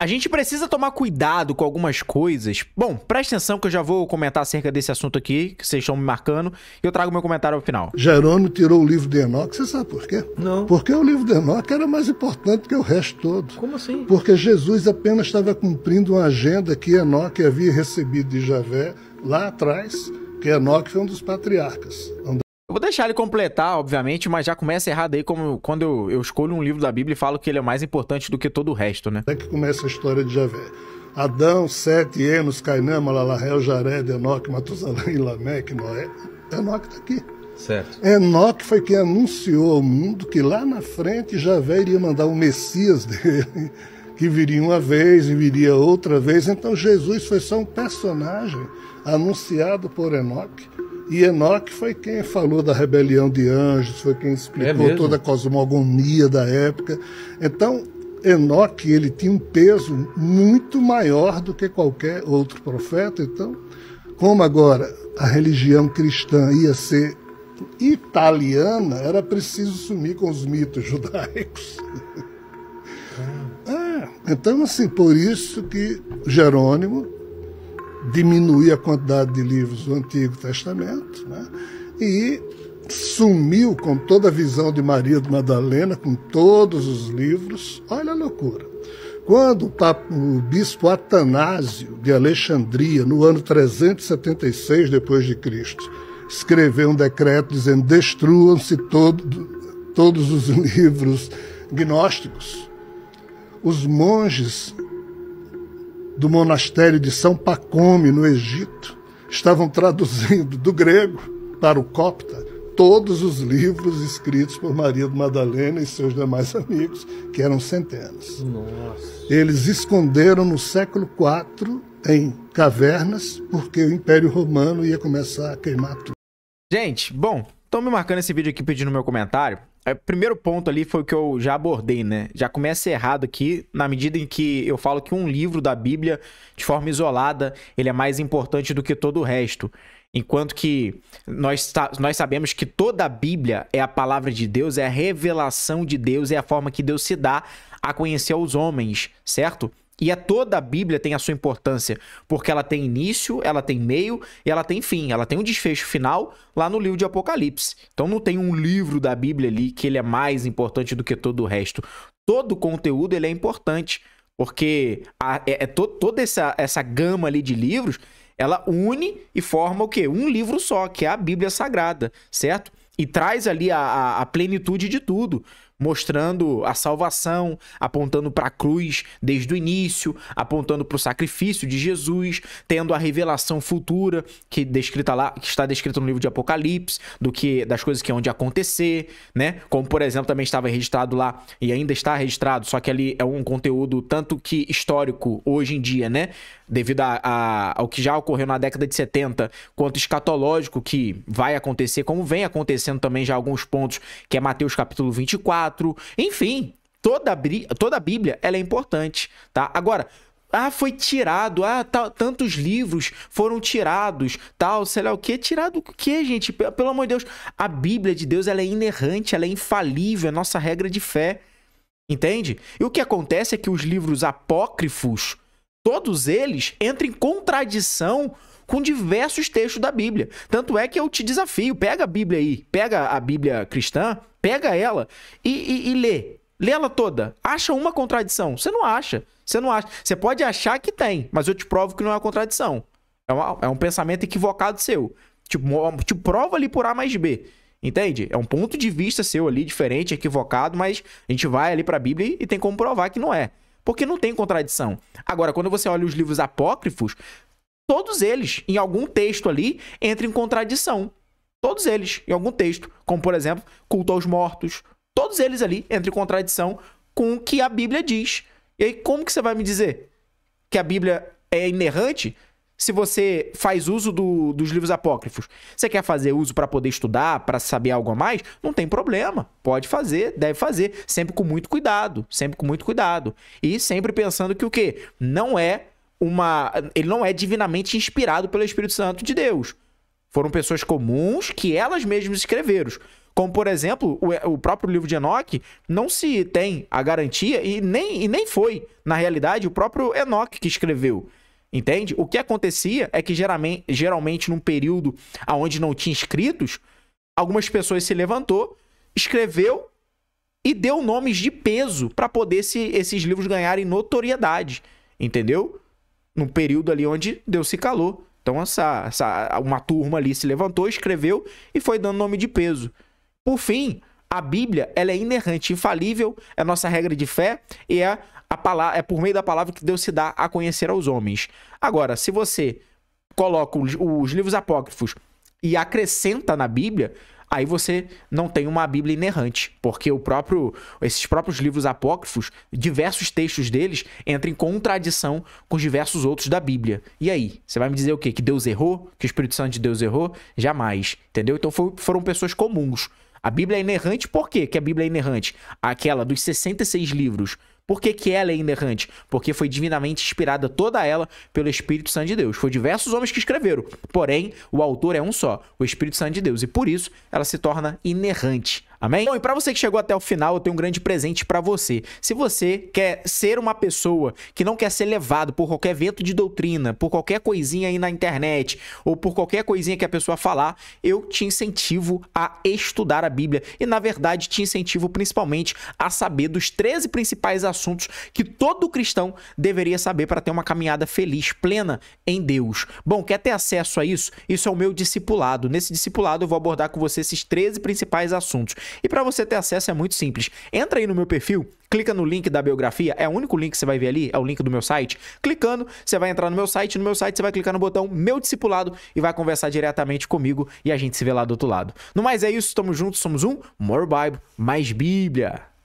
A gente precisa tomar cuidado com algumas coisas. Bom, presta atenção que eu já vou comentar acerca desse assunto aqui, que vocês estão me marcando, e eu trago meu comentário ao final. Jerônimo tirou o livro de Enoque, você sabe por quê? Não. Porque o livro de Enoque era mais importante que o resto todo. Como assim? Porque Jesus apenas estava cumprindo uma agenda que Enoque havia recebido de Javé lá atrás, que Enoque foi um dos patriarcas. Eu vou deixar ele completar, obviamente, mas já começa errado aí como quando eu escolho um livro da Bíblia e falo que ele é mais importante do que todo o resto, né? É que começa a história de Javé. Adão, Sete, Enos, Cainã, Malalahel, Jared, Enoque, Matusalém, Lameque, Noé. Enoque está aqui. Certo. Enoque foi quem anunciou ao mundo que lá na frente Javé iria mandar o Messias dele, que viria uma vez e viria outra vez. Então Jesus foi só um personagem anunciado por Enoque. E Enoque foi quem falou da rebelião de anjos, foi quem explicou toda a cosmogonia da época. Então, Enoque, ele tinha um peso muito maior do que qualquer outro profeta. Então, como agora a religião cristã ia ser italiana, era preciso sumir com os mitos judaicos. Então, assim, por isso que Jerônimo diminuir a quantidade de livros do Antigo Testamento, né? E sumiu com toda a visão de Maria de Madalena, com todos os livros. Olha a loucura. Quando o bispo Atanásio de Alexandria, no ano 376 depois de Cristo, escreveu um decreto dizendo: destruam-se todos os livros gnósticos, os monges do monastério de São Pacome, no Egito, estavam traduzindo do grego para o copta todos os livros escritos por Maria de Madalena e seus demais amigos, que eram centenas. Nossa. Eles esconderam no século IV em cavernas, porque o Império Romano ia começar a queimar tudo. Gente, bom, estão me marcando esse vídeo aqui pedindo meu comentário. O primeiro ponto ali foi o que eu já abordei, né? Já começa errado aqui, na medida em que eu falo que um livro da Bíblia, de forma isolada, ele é mais importante do que todo o resto. Enquanto que nós sabemos que toda a Bíblia é a palavra de Deus, é a revelação de Deus, é a forma que Deus se dá a conhecer aos homens, certo? E toda a Bíblia tem a sua importância, porque ela tem início, ela tem meio e ela tem fim. Ela tem um desfecho final lá no livro de Apocalipse. Então não tem um livro da Bíblia ali que ele é mais importante do que todo o resto. Todo o conteúdo ele é importante, porque toda essa gama ali de livros, ela une e forma o quê? Um livro só, que é a Bíblia Sagrada, certo? E traz ali a plenitude de tudo, mostrando a salvação, apontando para a cruz desde o início, apontando para o sacrifício de Jesus, tendo a revelação futura que está descrita no livro de Apocalipse, das coisas que hão de acontecer, né? Como, por exemplo, também estava registrado lá, e ainda está registrado, só que ali é um conteúdo tanto que histórico hoje em dia, né? Devido ao que já ocorreu na década de 70, quanto escatológico que vai acontecer, como vem acontecendo também já alguns pontos, que é Mateus capítulo 24, enfim, toda a Bíblia ela é importante, tá? Agora, foi tirado, tantos livros foram tirados, tal, sei lá o quê. Tirado o quê, gente? Pelo amor de Deus, a Bíblia de Deus ela é inerrante, ela é infalível, é nossa regra de fé, entende? E o que acontece é que os livros apócrifos, todos eles entram em contradição com diversos textos da Bíblia. Tanto é que eu te desafio, pega a Bíblia aí, pega a Bíblia cristã, pega ela e lê. Lê ela toda. Acha uma contradição. Você não acha. Você pode achar que tem, mas eu te provo que não é uma contradição. É um pensamento equivocado seu. Te prova ali por A mais B. Entende? É um ponto de vista seu ali, diferente, equivocado, mas a gente vai ali pra Bíblia e tem como provar que não é. Porque não tem contradição. Agora, quando você olha os livros apócrifos, todos eles, em algum texto ali, entram em contradição. Todos eles, em algum texto. Como, por exemplo, culto aos mortos. Todos eles ali entram em contradição com o que a Bíblia diz. E aí, como que você vai me dizer que a Bíblia é inerrante se você faz uso dos livros apócrifos? Você quer fazer uso para poder estudar, para saber algo a mais? Não tem problema. Pode fazer, deve fazer. Sempre com muito cuidado. Sempre com muito cuidado. E sempre pensando que o quê? Ele não é divinamente inspirado pelo Espírito Santo de Deus. Foram pessoas comuns que elas mesmas escreveram. Como, por exemplo, o próprio livro de Enoque, não se tem a garantia, e nem foi, na realidade, o próprio Enoque que escreveu. Entende? O que acontecia é que geralmente num período onde não tinha escritos, algumas pessoas se levantou, escreveu e deu nomes de peso para poder esses livros ganharem notoriedade. Entendeu? Num período ali onde Deus se calou. Então uma turma ali se levantou, escreveu e foi dando nome de peso. Por fim, a Bíblia, ela é inerrante, infalível, é nossa regra de fé e é por meio da palavra que Deus se dá a conhecer aos homens. Agora, se você coloca os livros apócrifos e acrescenta na Bíblia, aí você não tem uma Bíblia inerrante, porque esses próprios livros apócrifos, diversos textos deles, entram em contradição com os diversos outros da Bíblia. E aí? Você vai me dizer o quê? Que Deus errou? Que o Espírito Santo de Deus errou? Jamais. Entendeu? Então foram pessoas comuns. A Bíblia é inerrante, por quê que a Bíblia é inerrante? Aquela dos 66 livros. Por que ela é inerrante? Porque foi divinamente inspirada toda ela pelo Espírito Santo de Deus. Foi diversos homens que escreveram, porém, o autor é um só, o Espírito Santo de Deus. E por isso, ela se torna inerrante. Amém? Bom, e para você que chegou até o final, eu tenho um grande presente para você. Se você quer ser uma pessoa que não quer ser levado por qualquer vento de doutrina, por qualquer coisinha aí na internet, ou por qualquer coisinha que a pessoa falar, eu te incentivo a estudar a Bíblia. E, na verdade, te incentivo principalmente a saber dos 13 principais assuntos que todo cristão deveria saber para ter uma caminhada feliz, plena em Deus. Bom, quer ter acesso a isso? Isso é o meu discipulado. Nesse discipulado eu vou abordar com você esses 13 principais assuntos. E para você ter acesso é muito simples. Entra aí no meu perfil, clica no link da biografia, é o único link que você vai ver ali, é o link do meu site. Clicando, você vai entrar no meu site você vai clicar no botão Meu Discipulado e vai conversar diretamente comigo e a gente se vê lá do outro lado. No mais é isso, estamos juntos, somos um More Bible, mais Bíblia.